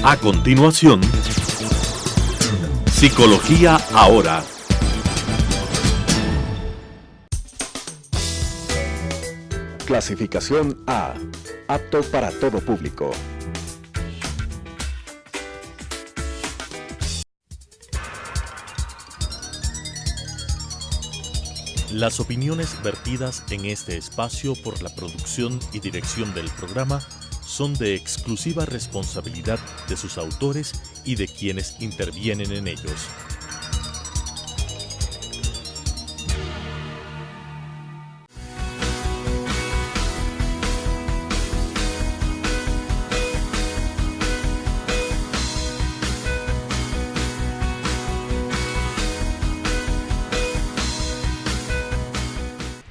A continuación, Psicología Ahora. Clasificación A. Apto para todo público. Las opiniones vertidas en este espacio por la producción y dirección del programa son de exclusiva responsabilidad de sus autores y de quienes intervienen en ellos.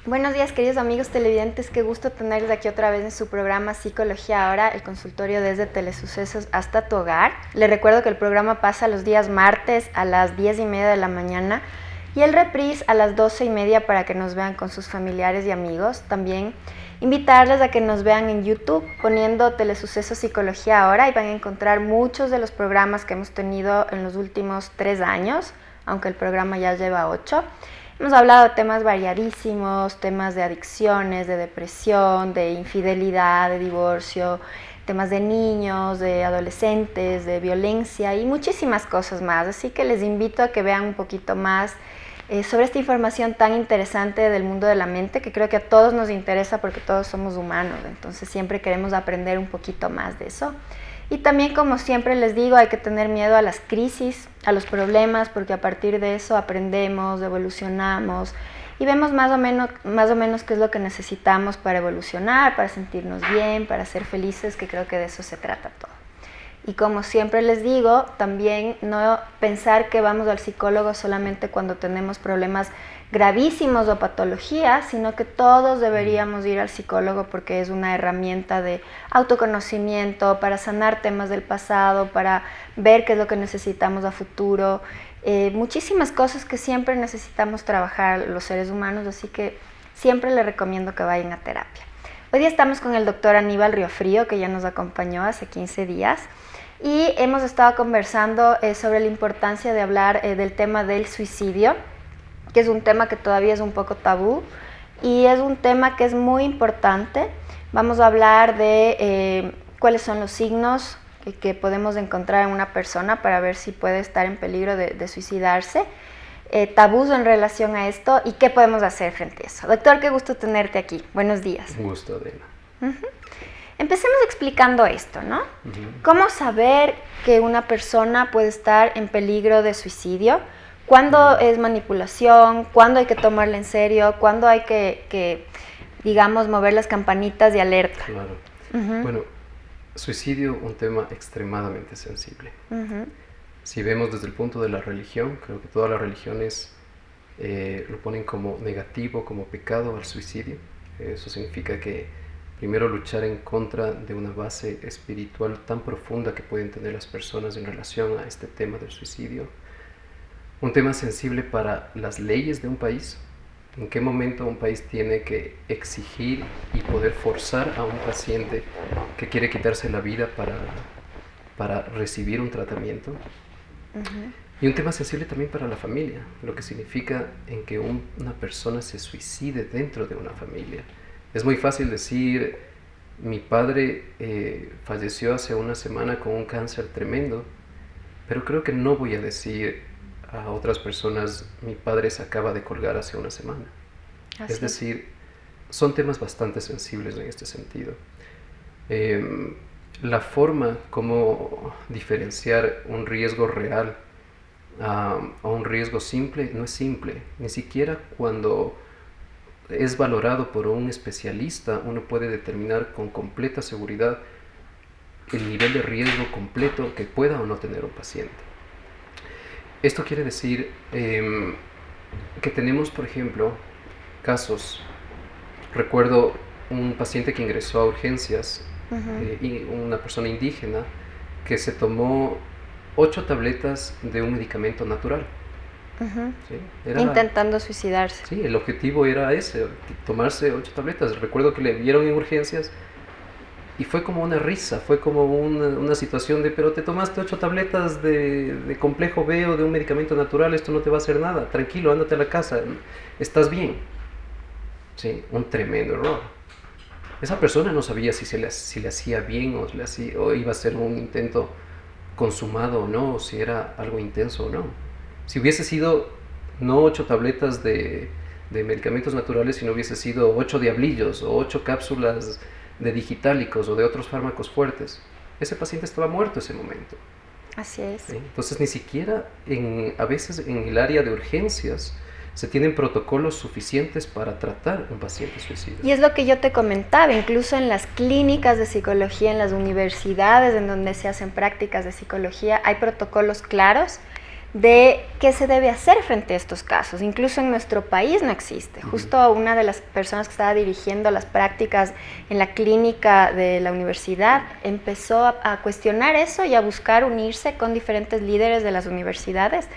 Buenos días, queridos amigos televidentes, qué gusto tenerles aquí otra vez en su programa Psicología Ahora, el consultorio desde Telesucesos hasta tu hogar. Les recuerdo que el programa pasa los días martes a las 10:30 de la mañana y el reprise a las 12:30 para que nos vean con sus familiares y amigos. También invitarles a que nos vean en YouTube poniendo Telesucesos Psicología Ahora y van a encontrar muchos de los programas que hemos tenido en los últimos 3 años, aunque el programa ya lleva 8. Hemos hablado de temas variadísimos, temas de adicciones, de depresión, de infidelidad, de divorcio, temas de niños, de adolescentes, de violencia y muchísimas cosas más. Así que les invito a que vean un poquito más sobre esta información tan interesante del mundo de la mente, que creo que a todos nos interesa porque todos somos humanos, entonces siempre queremos aprender un poquito más de eso. Y también, como siempre les digo, hay que tener miedo a las crisis, a los problemas, porque a partir de eso aprendemos, evolucionamos y vemos más o menos qué es lo que necesitamos para evolucionar, para sentirnos bien, para ser felices, que creo que de eso se trata todo. Y como siempre les digo, también no pensar que vamos al psicólogo solamente cuando tenemos problemas gravísimos o patologías, sino que todos deberíamos ir al psicólogo porque es una herramienta de autoconocimiento, para sanar temas del pasado, para ver qué es lo que necesitamos a futuro, muchísimas cosas que siempre necesitamos trabajar los seres humanos, así que siempre les recomiendo que vayan a terapia. Hoy día estamos con el doctor Aníbal Riofrío, que ya nos acompañó hace 15 días, y hemos estado conversando sobre la importancia de hablar del tema del suicidio, que es un tema que todavía es un poco tabú y es un tema que es muy importante. Vamos a hablar de cuáles son los signos que podemos encontrar en una persona para ver si puede estar en peligro de suicidarse, tabús en relación a esto y qué podemos hacer frente a eso. Doctor, qué gusto tenerte aquí. Buenos días. Un gusto, Adela. Empecemos explicando esto, ¿no? ¿Cómo saber que una persona puede estar en peligro de suicidio? ¿Cuándo es manipulación? ¿Cuándo hay que tomarla en serio? ¿Cuándo hay que digamos, mover las campanitas de alerta? Claro. Bueno, suicidio, un tema extremadamente sensible. Si vemos desde el punto de la religión, creo que todas las religiones lo ponen como negativo, como pecado al suicidio. Eso significa que primero luchar en contra de una base espiritual tan profunda que pueden tener las personas en relación a este tema del suicidio. Un tema sensible para las leyes de un país. ¿En qué momento un país tiene que exigir y poder forzar a un paciente que quiere quitarse la vida para recibir un tratamiento? Y un tema sensible también para la familia, lo que significa en que una persona se suicide dentro de una familia. Es muy fácil decir, mi padre falleció hace una semana con un cáncer tremendo, pero creo que no voy a decir a otras personas, mi padre se acaba de colgar hace una semana. Así. Es decir, son temas bastante sensibles en este sentido. La forma como diferenciar un riesgo real a un riesgo simple no es simple. Ni siquiera cuando es valorado por un especialista uno puede determinar con completa seguridad el nivel de riesgo completo que pueda o no tener un paciente. Esto quiere decir que tenemos, por ejemplo, casos. Recuerdo un paciente que ingresó a urgencias, y una persona indígena que se tomó 8 tabletas de un medicamento natural. ¿Sí? Intentando suicidarse. Sí, el objetivo era ese, tomarse 8 tabletas. Recuerdo que le vieron en urgencias y fue como una risa, fue como una situación de, pero te tomaste 8 tabletas de complejo B o de un medicamento natural, esto no te va a hacer nada, tranquilo, ándate a la casa, estás bien. Sí, un tremendo error. Esa persona no sabía si le hacía bien o iba a ser un intento consumado o no, o si era algo intenso o no. Si hubiese sido no 8 tabletas de medicamentos naturales, sino hubiese sido 8 diablillos o 8 cápsulas de digitálicos o de otros fármacos fuertes, ese paciente estaba muerto ese momento. Así es. ¿Sí? Entonces ni siquiera a veces en el área de urgencias se tienen protocolos suficientes para tratar un paciente suicida. Y es lo que yo te comentaba, incluso en las clínicas de psicología, en las universidades en donde se hacen prácticas de psicología, hay protocolos claros de qué se debe hacer frente a estos casos. Incluso en nuestro país no existe. Justo una de las personas que estaba dirigiendo las prácticas en la clínica de la universidad empezó a cuestionar eso y a buscar unirse con diferentes líderes de las universidades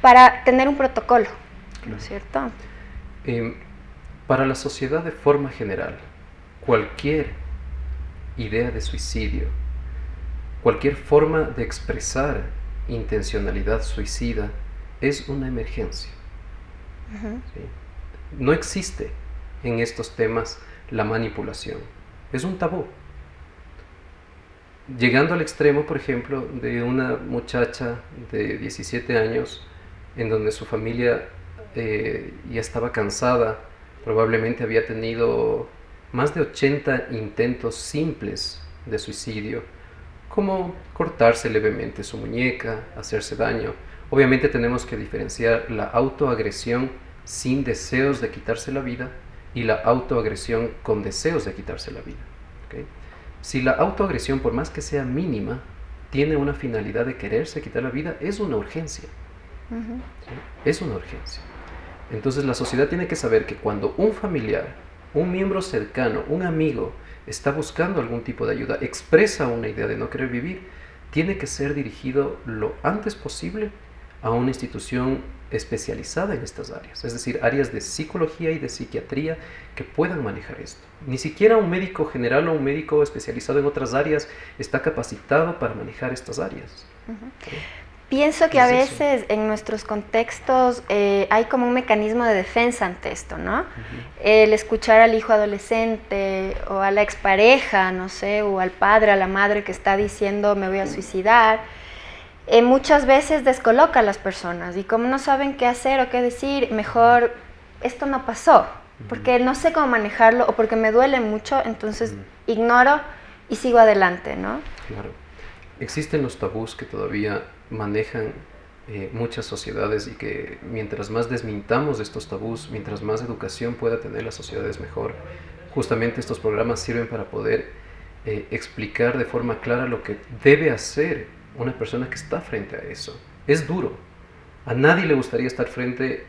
para tener un protocolo, ¿no es cierto? Para la sociedad de forma general, cualquier idea de suicidio, cualquier forma de expresar intencionalidad suicida es una emergencia. ¿Sí? No existe en estos temas la manipulación, es un tabú. Llegando al extremo, por ejemplo, de una muchacha de 17 años en donde su familia ya estaba cansada, probablemente había tenido más de 80 intentos simples de suicidio, como cortarse levemente su muñeca, hacerse daño. Obviamente tenemos que diferenciar la autoagresión sin deseos de quitarse la vida y la autoagresión con deseos de quitarse la vida. ¿Okay? Si la autoagresión, por más que sea mínima, tiene una finalidad de quererse quitar la vida, es una urgencia. ¿Sí? Es una urgencia. Entonces la sociedad tiene que saber que cuando un familiar, un miembro cercano, un amigo, está buscando algún tipo de ayuda, expresa una idea de no querer vivir, tiene que ser dirigido lo antes posible a una institución especializada en estas áreas, es decir, áreas de psicología y de psiquiatría que puedan manejar esto. Ni siquiera un médico general o un médico especializado en otras áreas está capacitado para manejar estas áreas. ¿Sí? Pienso que a veces en nuestros contextos hay como un mecanismo de defensa ante esto, ¿no? El escuchar al hijo adolescente o a la expareja, no sé, o al padre, a la madre que está diciendo me voy a suicidar, muchas veces descoloca a las personas y como no saben qué hacer o qué decir, mejor esto no pasó, porque no sé cómo manejarlo o porque me duele mucho, entonces ignoro y sigo adelante, ¿no? Claro. Existen los tabús que todavía manejan muchas sociedades y que mientras más desmintamos estos tabús, mientras más educación pueda tener las sociedades mejor. Justamente estos programas sirven para poder explicar de forma clara lo que debe hacer una persona que está frente a eso. Es duro. A nadie le gustaría estar frente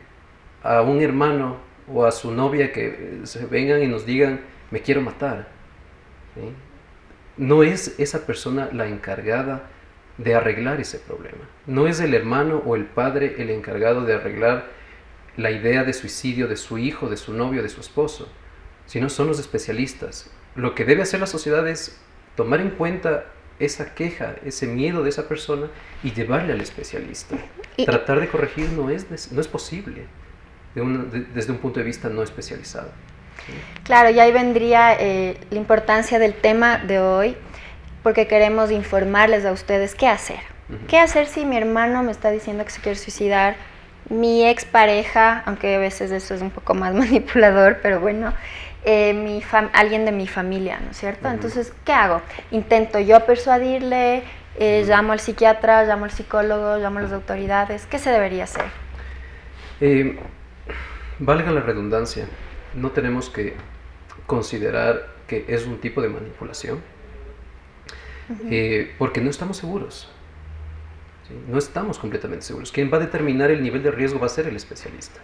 a un hermano o a su novia que se vengan y nos digan me quiero matar. ¿Sí? No es esa persona la encargada de arreglar ese problema. No es el hermano o el padre el encargado de arreglar la idea de suicidio de su hijo, de su novio, de su esposo, sino son los especialistas. Lo que debe hacer la sociedad es tomar en cuenta esa queja, ese miedo de esa persona y llevarle al especialista. Tratar de corregir no es posible desde un punto de vista no especializado. Claro, y ahí vendría la importancia del tema de hoy, porque queremos informarles a ustedes qué hacer. ¿Qué hacer si mi hermano me está diciendo que se quiere suicidar? Mi expareja, aunque a veces eso es un poco más manipulador, pero bueno, alguien de mi familia, ¿no es cierto? Entonces, ¿qué hago? Intento yo persuadirle, llamo al psiquiatra, llamo al psicólogo, llamo a las autoridades. ¿Qué se debería hacer? Valga la redundancia, no tenemos que considerar que es un tipo de manipulación, porque no estamos seguros. ¿Sí? No estamos completamente seguros. Quien va a determinar el nivel de riesgo va a ser el especialista.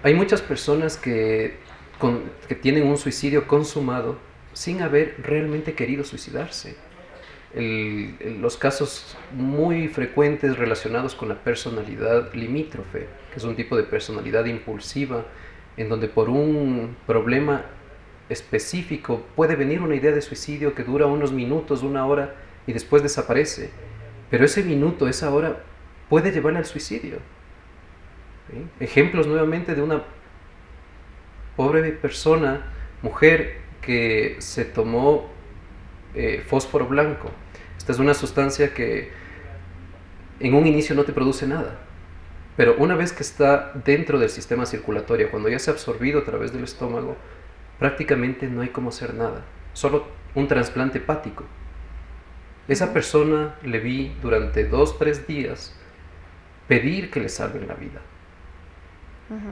Hay muchas personas que tienen un suicidio consumado sin haber realmente querido suicidarse. Los casos muy frecuentes relacionados con la personalidad limítrofe, que es un tipo de personalidad impulsiva, en donde por un problema específico, puede venir una idea de suicidio que dura unos minutos, una hora, y después desaparece. Pero ese minuto, esa hora, puede llevarle al suicidio. ¿Sí? Ejemplos nuevamente de una pobre persona, mujer, que se tomó fósforo blanco. Esta es una sustancia que en un inicio no te produce nada, pero una vez que está dentro del sistema circulatorio, cuando ya se ha absorbido a través del estómago, prácticamente no hay cómo hacer nada, solo un trasplante hepático. Esa persona le vi durante 2-3 días pedir que le salven la vida,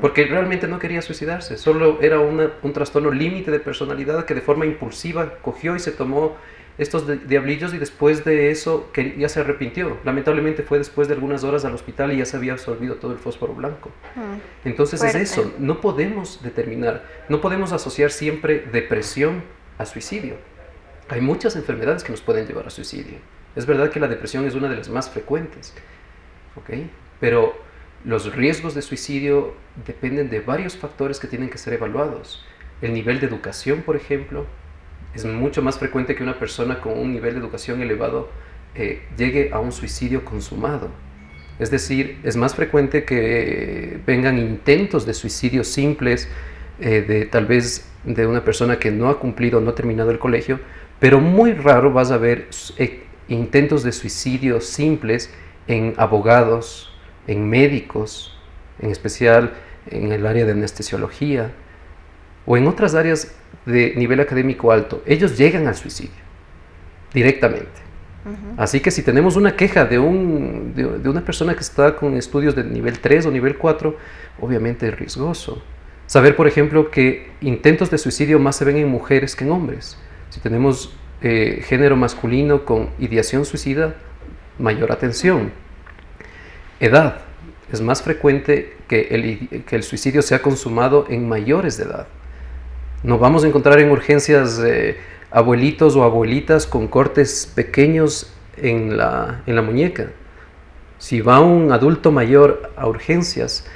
porque realmente no quería suicidarse, solo era un trastorno límite de personalidad que de forma impulsiva cogió y se tomó estos diablillos, y después de eso que ya se arrepintió. Lamentablemente fue después de algunas horas al hospital y ya se había absorbido todo el fósforo blanco. Entonces fuerte. Es eso, no podemos determinar, no podemos asociar siempre depresión a suicidio. Hay muchas enfermedades que nos pueden llevar a suicidio. Es verdad que la depresión es una de las más frecuentes, ¿okay? Pero los riesgos de suicidio dependen de varios factores que tienen que ser evaluados. El nivel de educación, por ejemplo, es mucho más frecuente que una persona con un nivel de educación elevado llegue a un suicidio consumado. Es decir, es más frecuente que vengan intentos de suicidio simples, tal vez de una persona que no ha cumplido, no ha terminado el colegio, pero muy raro vas a ver intentos de suicidio simples en abogados, en médicos, en especial en el área de anestesiología o en otras áreas de nivel académico alto. Ellos llegan al suicidio directamente. Así que si tenemos una queja de una persona que está con estudios de nivel 3 o nivel 4, obviamente es riesgoso. Saber, por ejemplo, que intentos de suicidio más se ven en mujeres que en hombres. Si tenemos género masculino con ideación suicida, mayor atención. Edad. Es más frecuente que el suicidio sea consumado en mayores de edad. No vamos a encontrar en urgencias abuelitos o abuelitas con cortes pequeños en la muñeca. Si va un adulto mayor a urgencias,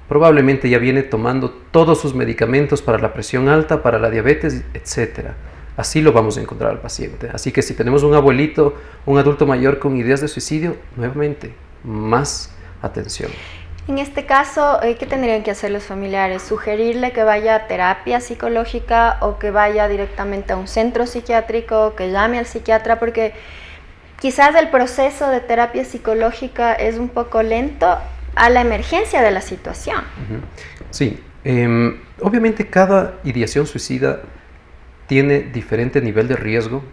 probablemente ya viene tomando todos sus medicamentos para la presión alta, para la diabetes, etc. Así lo vamos a encontrar al paciente. Así que si tenemos un abuelito, un adulto mayor con ideas de suicidio, nuevamente, más atención. En este caso, ¿qué tendrían que hacer los familiares? ¿Sugerirle que vaya a terapia psicológica o que vaya directamente a un centro psiquiátrico, que llame al psiquiatra? Porque quizás el proceso de terapia psicológica es un poco lento a la emergencia de la situación. Sí, obviamente cada ideación suicida tiene diferente nivel de riesgo,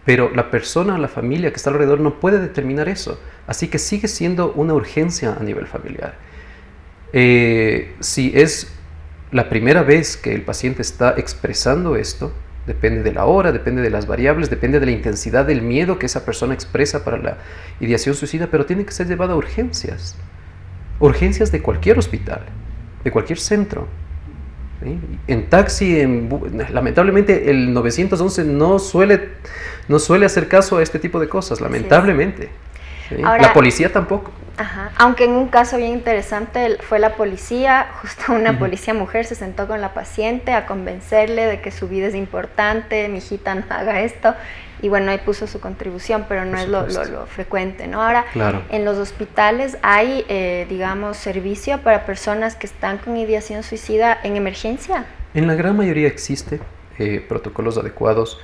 pero la persona o la familia que está alrededor no puede determinar eso. Así que sigue siendo una urgencia a nivel familiar. Si es la primera vez que el paciente está expresando esto, depende de la hora, depende de las variables, depende de la intensidad del miedo que esa persona expresa para la ideación suicida, pero tiene que ser llevado a urgencias. Urgencias de cualquier hospital, de cualquier centro. ¿Sí? En taxi, lamentablemente el 911 no suele hacer caso a este tipo de cosas, lamentablemente. ¿Sí? Ahora, la policía tampoco. Aunque en un caso bien interesante fue la policía, justo una policía mujer se sentó con la paciente a convencerle de que su vida es importante, mi hijita no haga esto, y bueno, ahí puso su contribución, pero no es lo frecuente, ¿no? Ahora, claro, en los hospitales hay, digamos, servicio para personas que están con ideación suicida en emergencia. En la gran mayoría existe protocolos adecuados.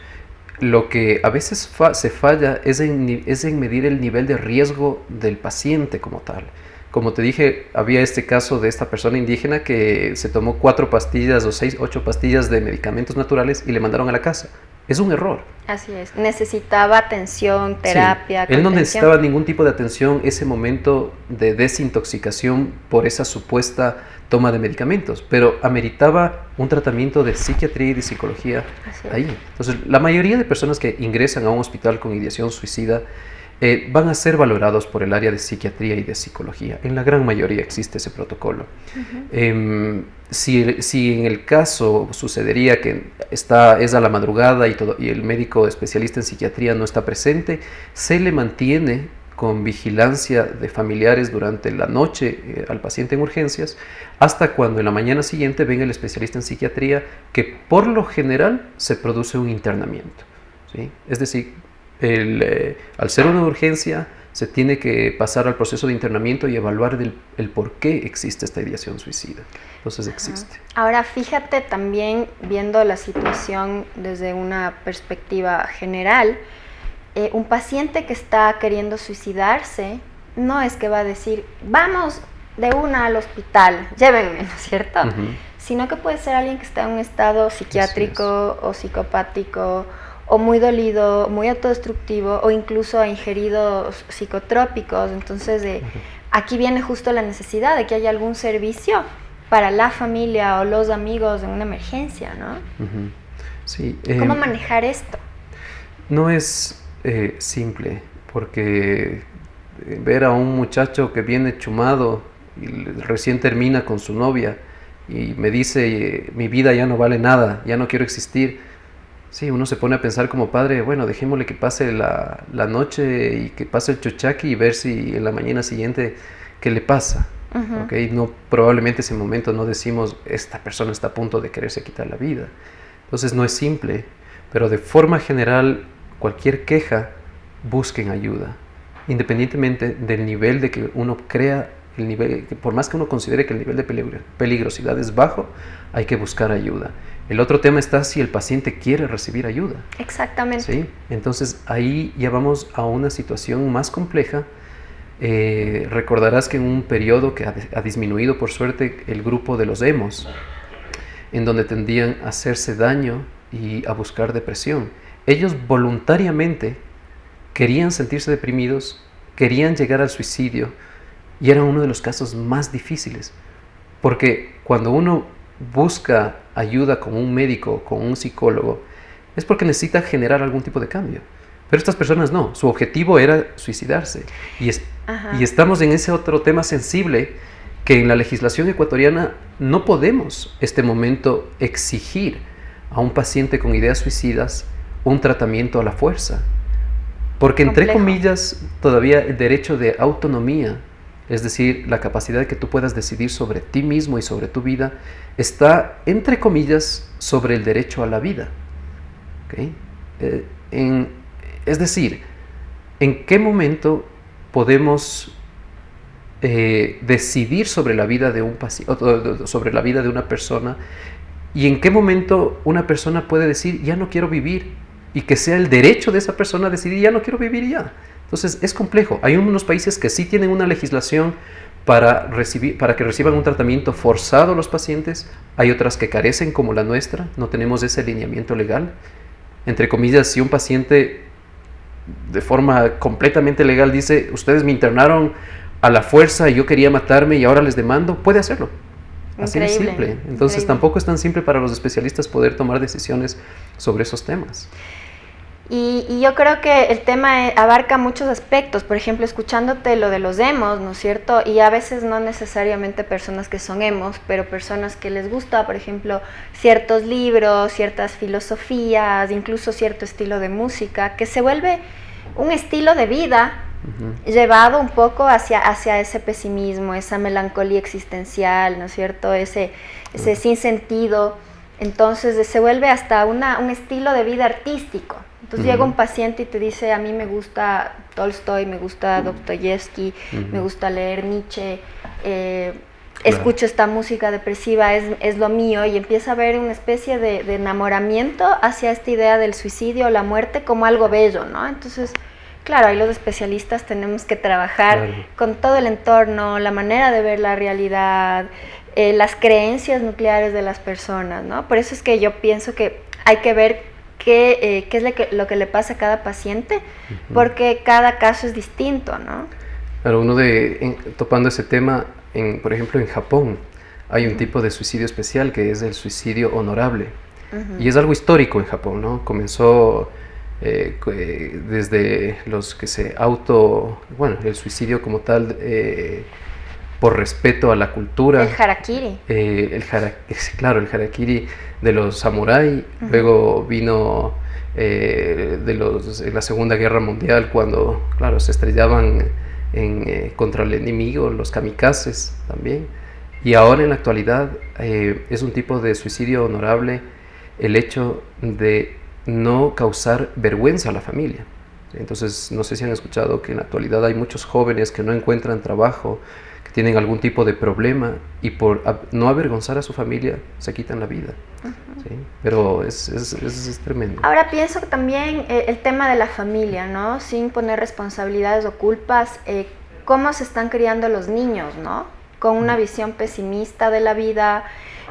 Lo que a veces se falla es en medir el nivel de riesgo del paciente como tal. Como te dije, había este caso de esta persona indígena que se tomó 4 pastillas o 6, 8 pastillas de medicamentos naturales y le mandaron a la casa. Es un error. Así es. Necesitaba atención, terapia. Sí. Él no necesitaba ningún tipo de atención ese momento de desintoxicación por esa supuesta toma de medicamentos, pero ameritaba un tratamiento de psiquiatría y de psicología ahí. Entonces, la mayoría de personas que ingresan a un hospital con ideación suicida van a ser valorados por el área de psiquiatría y de psicología. En la gran mayoría existe ese protocolo. Si en el caso sucedería que es a la madrugada y el médico especialista en psiquiatría no está presente, se le mantiene con vigilancia de familiares durante la noche al paciente en urgencias, hasta cuando en la mañana siguiente venga el especialista en psiquiatría, que por lo general se produce un internamiento, ¿sí? Es decir, al ser una urgencia, se tiene que pasar al proceso de internamiento y evaluar el por qué existe esta ideación suicida. Entonces existe. Ahora, fíjate también, viendo la situación desde una perspectiva general, un paciente que está queriendo suicidarse no es que va a decir, vamos de una al hospital, llévenme, ¿no es cierto? Sino que puede ser alguien que está en un estado psiquiátrico o psicopático, o muy dolido, muy autodestructivo, o incluso ha ingerido psicotrópicos. Entonces, aquí viene justo la necesidad de que haya algún servicio para la familia o los amigos en una emergencia, ¿no? Sí, ¿Cómo manejar esto? No es simple, porque ver a un muchacho que viene chumado y recién termina con su novia y me dice, mi vida ya no vale nada, ya no quiero existir. Sí, uno se pone a pensar como padre, bueno, dejémosle que pase la noche y que pase el chuchaqui y ver si en la mañana siguiente qué le pasa. ¿Okay? No, probablemente ese momento no decimos, esta persona está a punto de quererse quitar la vida. Entonces no es simple, pero de forma general, cualquier queja, busquen ayuda, independientemente del nivel de que uno crea, por más que uno considere que el nivel de peligrosidad es bajo, hay que buscar ayuda. El otro tema está si el paciente quiere recibir ayuda. Exactamente. ¿Sí? Entonces ahí ya vamos a una situación más compleja. Recordarás que en un periodo que ha disminuido por suerte el grupo de los emos, en donde tendían a hacerse daño y a buscar depresión. Ellos voluntariamente querían sentirse deprimidos, querían llegar al suicidio, y era uno de los casos más difíciles, porque cuando uno busca ayuda con un médico, con un psicólogo, es porque necesita generar algún tipo de cambio. Pero estas personas no, su objetivo era suicidarse. Y estamos en ese otro tema sensible, que en la legislación ecuatoriana no podemos este momento exigir a un paciente con ideas suicidas un tratamiento a la fuerza. Porque entre comillas, todavía el derecho de autonomía, es decir, la capacidad de que tú puedas decidir sobre ti mismo y sobre tu vida, está, entre comillas, sobre el derecho a la vida. ¿Okay? Es decir, ¿en qué momento podemos decidir sobre la vida de un paciente, sobre la vida de una persona, y en qué momento una persona puede decir, ya no quiero vivir, y que sea el derecho de esa persona decidir, ya no quiero vivir ya? Entonces es complejo. Hay unos países que sí tienen una legislación para que reciban un tratamiento forzado los pacientes. Hay otras que carecen, como la nuestra. No tenemos ese alineamiento legal. Entre comillas, si un paciente de forma completamente legal dice, ustedes me internaron a la fuerza y yo quería matarme y ahora les demando, puede hacerlo. Así de simple. Entonces tampoco es tan simple para los especialistas poder tomar decisiones sobre esos temas. Y yo creo que el tema abarca muchos aspectos. Por ejemplo, escuchándote lo de los emos, ¿no es cierto? Y a veces no necesariamente personas que son emos, pero personas que les gusta, por ejemplo, ciertos libros, ciertas filosofías, incluso cierto estilo de música, que se vuelve un estilo de vida llevado un poco hacia ese pesimismo, esa melancolía existencial, ¿no es cierto? Ese sinsentido. Entonces se vuelve hasta un estilo de vida artístico. Entonces llega un paciente y te dice, a mí me gusta Tolstoy, me gusta Dostoyevsky, me gusta leer Nietzsche, escucho esta música depresiva, es lo mío, y empieza a haber una especie de enamoramiento hacia esta idea del suicidio o la muerte como algo bello, ¿no? Entonces, claro, ahí los especialistas tenemos que trabajar con todo el entorno, la manera de ver la realidad, las creencias nucleares de las personas, ¿no? Por eso es que yo pienso que hay que ver qué es lo que le pasa a cada paciente, porque cada caso es distinto, ¿no? Claro, topando ese tema, por ejemplo, en Japón hay un tipo de suicidio especial que es el suicidio honorable. Y es algo histórico en Japón, ¿no? Comenzó desde los que el suicidio como tal, por respeto a la cultura. El harakiri. Claro, el harakiri de los samurái. Luego vino en la Segunda Guerra Mundial, cuando, claro, se estrellaban contra el enemigo, los kamikazes también. Y ahora en la actualidad es un tipo de suicidio honorable el hecho de no causar vergüenza a la familia. Entonces, no sé si han escuchado que en la actualidad hay muchos jóvenes que no encuentran trabajo, que tienen algún tipo de problema y por no avergonzar a su familia se quitan la vida. ¿Sí? Pero es tremendo. Ahora pienso que también el tema de la familia, ¿no? Sin poner responsabilidades o culpas, cómo se están criando los niños, ¿no? Con una visión pesimista de la vida,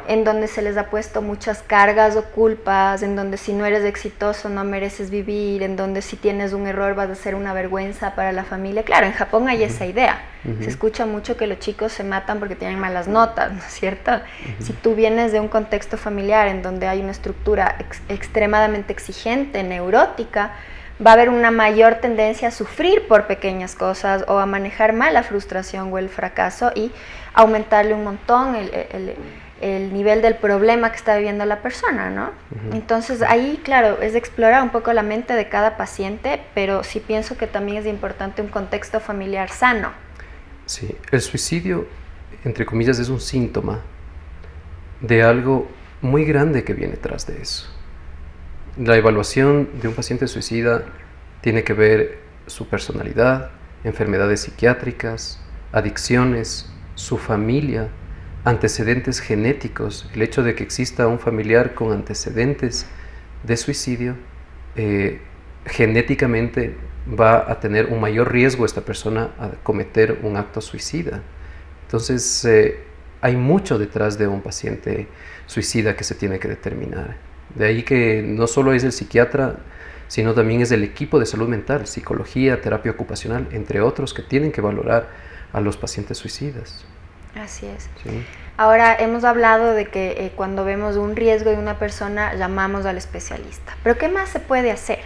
en donde se les ha puesto muchas cargas o culpas, en donde si no eres exitoso no mereces vivir, en donde si tienes un error vas a ser una vergüenza para la familia. Claro, en Japón hay esa idea. Se escucha mucho que los chicos se matan porque tienen malas notas, ¿no es cierto? Si tú vienes de un contexto familiar en donde hay una estructura extremadamente exigente, neurótica, va a haber una mayor tendencia a sufrir por pequeñas cosas o a manejar mal la frustración o el fracaso y aumentarle un montón el nivel del problema que está viviendo la persona, ¿no? Entonces ahí, claro, es explorar un poco la mente de cada paciente, pero sí pienso que también es importante un contexto familiar sano. Sí, el suicidio, entre comillas, es un síntoma de algo muy grande que viene tras de eso. La evaluación de un paciente suicida tiene que ver su personalidad, enfermedades psiquiátricas, adicciones, su familia, antecedentes genéticos. El hecho de que exista un familiar con antecedentes de suicidio, genéticamente va a tener un mayor riesgo esta persona a cometer un acto suicida. Entonces, hay mucho detrás de un paciente suicida que se tiene que determinar. De ahí que no solo es el psiquiatra, sino también es el equipo de salud mental, psicología, terapia ocupacional, entre otros, que tienen que valorar a los pacientes suicidas. Así es. Sí. Ahora, hemos hablado de que cuando vemos un riesgo de una persona, llamamos al especialista. ¿Pero qué más se puede hacer?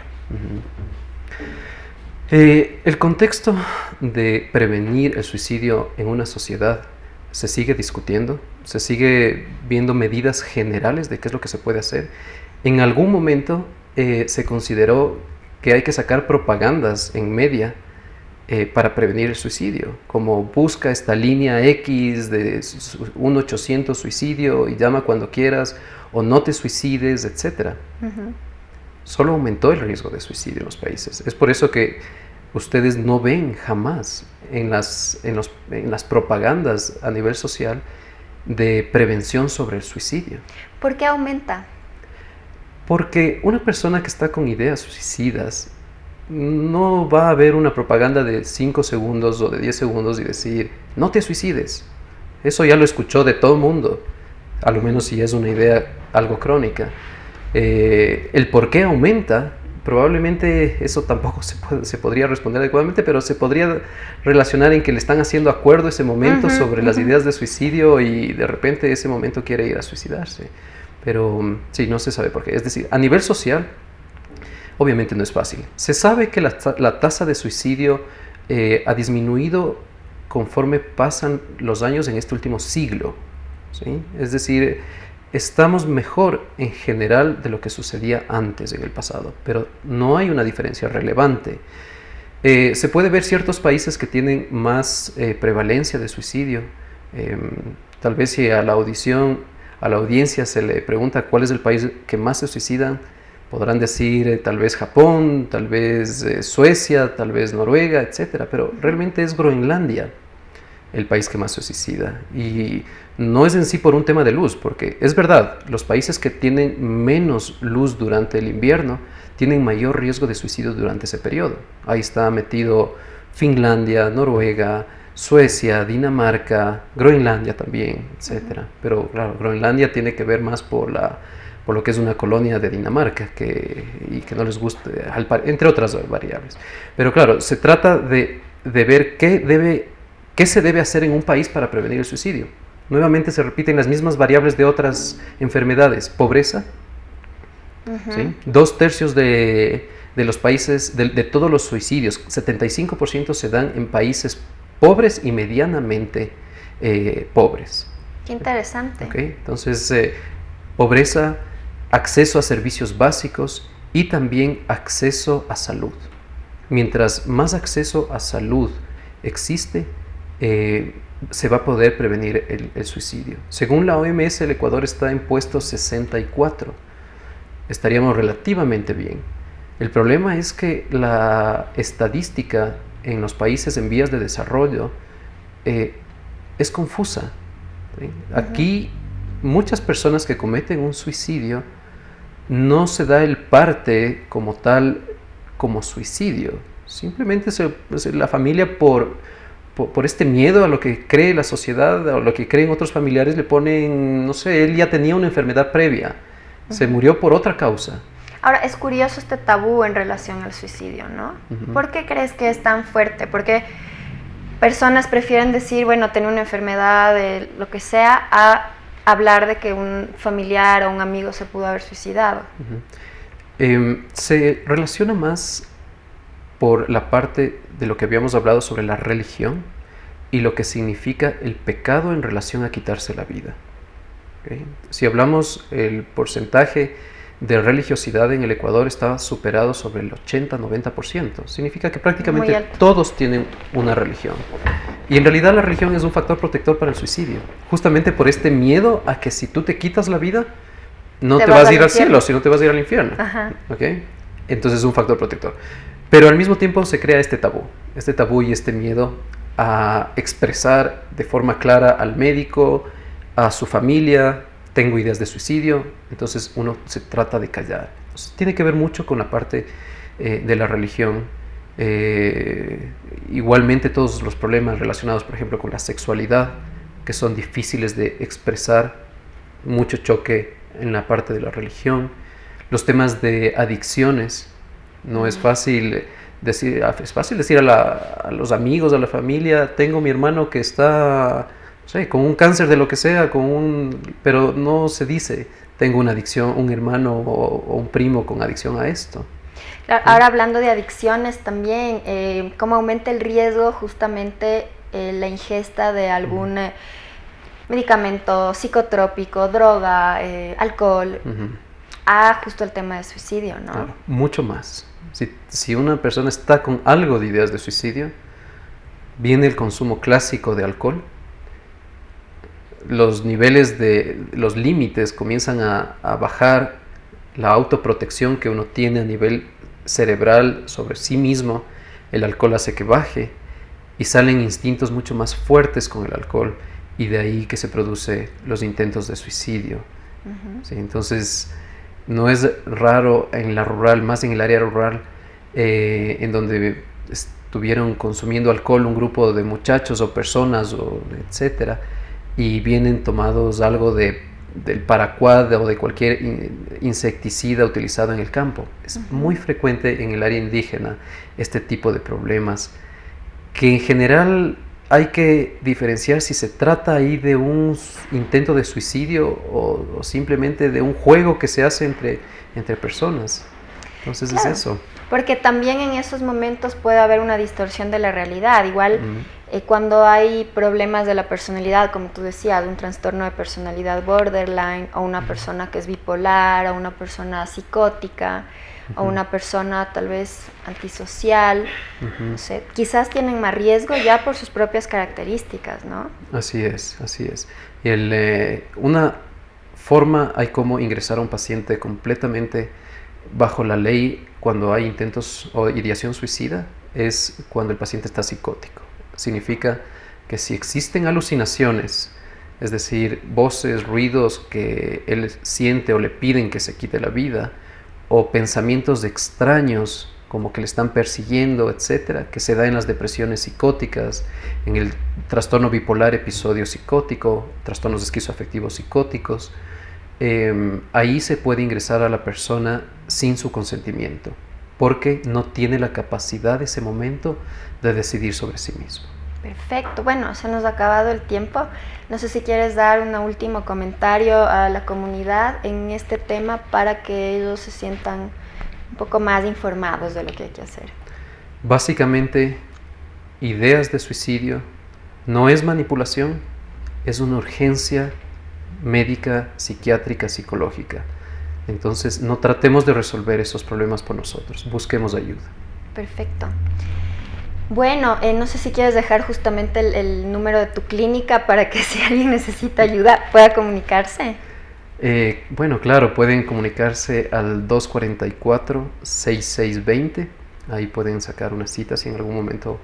El contexto de prevenir el suicidio en una sociedad se sigue discutiendo, se sigue viendo medidas generales de qué es lo que se puede hacer. En algún momento se consideró que hay que sacar propagandas en media para prevenir el suicidio, como busca esta línea X de 1-800 suicidio y llama cuando quieras, o no te suicides, etc. Solo aumentó el riesgo de suicidio en los países. Es por eso que ustedes no ven jamás en las propagandas a nivel social de prevención sobre el suicidio. ¿Por qué aumenta? Porque una persona que está con ideas suicidas no va a ver una propaganda de 5 segundos o de 10 segundos y decir, no te suicides. Eso ya lo escuchó de todo el mundo, a lo menos si es una idea algo crónica. El por qué aumenta, probablemente eso tampoco se podría responder adecuadamente, pero se podría relacionar en que le están haciendo acuerdo ese momento sobre las ideas de suicidio y de repente ese momento quiere ir a suicidarse. Pero sí, no se sabe por qué. Es decir, a nivel social, obviamente no es fácil. Se sabe que la tasa de suicidio ha disminuido conforme pasan los años en este último siglo, ¿sí? Es decir, estamos mejor en general de lo que sucedía antes en el pasado, pero no hay una diferencia relevante. Se puede ver ciertos países que tienen más prevalencia de suicidio. Tal vez si a la audiencia se le pregunta cuál es el país que más se suicidan, podrán decir tal vez Japón, tal vez Suecia, tal vez Noruega, etc. Pero realmente es Groenlandia el país que más se suicida. Y no es en sí por un tema de luz, porque es verdad, los países que tienen menos luz durante el invierno tienen mayor riesgo de suicidio durante ese periodo. Ahí está metido Finlandia, Noruega, Suecia, Dinamarca, Groenlandia también, etc. Pero claro, Groenlandia tiene que ver más por lo que es una colonia de Dinamarca y que no les gusta, entre otras variables. Pero claro, se trata de ver qué se debe hacer en un país para prevenir el suicidio. Nuevamente se repiten las mismas variables de otras enfermedades. Pobreza, ¿sí? 2/3 de los países, de todos los suicidios, 75% se dan en países pobres y medianamente pobres. Qué interesante. ¿Okay? Entonces, pobreza, acceso a servicios básicos y también acceso a salud. Mientras más acceso a salud existe, se va a poder prevenir el suicidio. Según la OMS, el Ecuador está en puesto 64. Estaríamos relativamente bien. El problema es que la estadística en los países en vías de desarrollo es confusa, ¿sí? Aquí muchas personas que cometen un suicidio no se da el parte como tal como suicidio. Simplemente la familia por este miedo a lo que cree la sociedad o lo que creen otros familiares le ponen, no sé, él ya tenía una enfermedad previa, se murió por otra causa. Ahora, es curioso este tabú en relación al suicidio, ¿no? ¿Por qué crees que es tan fuerte? Porque personas prefieren decir, bueno, tener una enfermedad, lo que sea, a hablar de que un familiar o un amigo se pudo haber suicidado. Se relaciona más por la parte de lo que habíamos hablado sobre la religión y lo que significa el pecado en relación a quitarse la vida. ¿Okay? Si hablamos, el porcentaje de religiosidad en el Ecuador está superado sobre el 80-90%. Significa que prácticamente todos tienen una religión. Y en realidad la religión es un factor protector para el suicidio. Justamente por este miedo a que si tú te quitas la vida, no te vas a ir al cielo, sino te vas a ir al infierno. ¿Okay? Entonces es un factor protector. Pero al mismo tiempo se crea este tabú y este miedo a expresar de forma clara al médico, a su familia, tengo ideas de suicidio, entonces uno se trata de callar. Entonces, tiene que ver mucho con la parte de la religión. Igualmente todos los problemas relacionados, por ejemplo, con la sexualidad, que son difíciles de expresar, mucho choque en la parte de la religión. Los temas de adicciones, no es fácil decir, a los amigos, a la familia, tengo mi hermano que está, no sé, con un cáncer de lo que sea, pero no se dice, tengo una adicción, un hermano o un primo con adicción a esto. Ahora hablando de adicciones también, ¿cómo aumenta el riesgo justamente la ingesta de algún medicamento psicotrópico, droga, alcohol, a justo el tema de suicidio, ¿no? Claro, mucho más. Si una persona está con algo de ideas de suicidio, viene el consumo clásico de alcohol, los niveles los límites comienzan a bajar, la autoprotección que uno tiene a nivel cerebral sobre sí mismo, el alcohol hace que baje y salen instintos mucho más fuertes con el alcohol y de ahí que se produce los intentos de suicidio. ¿Sí? Entonces no es raro en la rural, más en el área rural, en donde estuvieron consumiendo alcohol un grupo de muchachos o personas, etcétera, y vienen tomados algo del paraquat o de cualquier insecticida utilizado en el campo. Es muy frecuente en el área indígena este tipo de problemas, que en general hay que diferenciar si se trata ahí de un intento de suicidio o simplemente de un juego que se hace entre personas. Entonces claro, es eso. Porque también en esos momentos puede haber una distorsión de la realidad. Igual cuando hay problemas de la personalidad, como tú decías, un trastorno de personalidad borderline, o una persona que es bipolar, o una persona psicótica, o una persona tal vez antisocial, no sé, quizás tienen más riesgo ya por sus propias características, ¿no? Así es. Y una forma hay como ingresar a un paciente completamente bajo la ley cuando hay intentos o ideación suicida, es cuando el paciente está psicótico. Significa que si existen alucinaciones, es decir, voces, ruidos que él siente o le piden que se quite la vida, o pensamientos extraños como que le están persiguiendo, etcétera, que se da en las depresiones psicóticas, en el trastorno bipolar episodio psicótico, trastornos esquizoafectivos psicóticos, ahí se puede ingresar a la persona sin su consentimiento, porque no tiene la capacidad de ese momento de decidir sobre sí mismo. Perfecto, bueno, se nos ha acabado el tiempo. No sé si quieres dar un último comentario a la comunidad en este tema para que ellos se sientan un poco más informados de lo que hay que hacer. Básicamente, ideas de suicidio no es manipulación, es una urgencia médica, psiquiátrica, psicológica. Entonces, no tratemos de resolver esos problemas por nosotros, busquemos ayuda. Perfecto. Bueno, no sé si quieres dejar justamente el número de tu clínica para que si alguien necesita ayuda pueda comunicarse. Bueno, claro, pueden comunicarse al 244-6620. Ahí pueden sacar una cita si en algún momento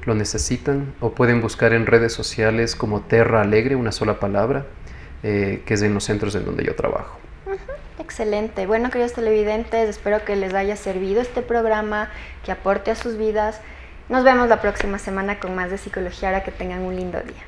lo necesitan. O pueden buscar en redes sociales como Terra Alegre, una sola palabra, que es en los centros en donde yo trabajo. Excelente. Bueno, queridos televidentes, espero que les haya servido este programa, que aporte a sus vidas. Nos vemos la próxima semana con más de Psicología Ahora. Que tengan un lindo día.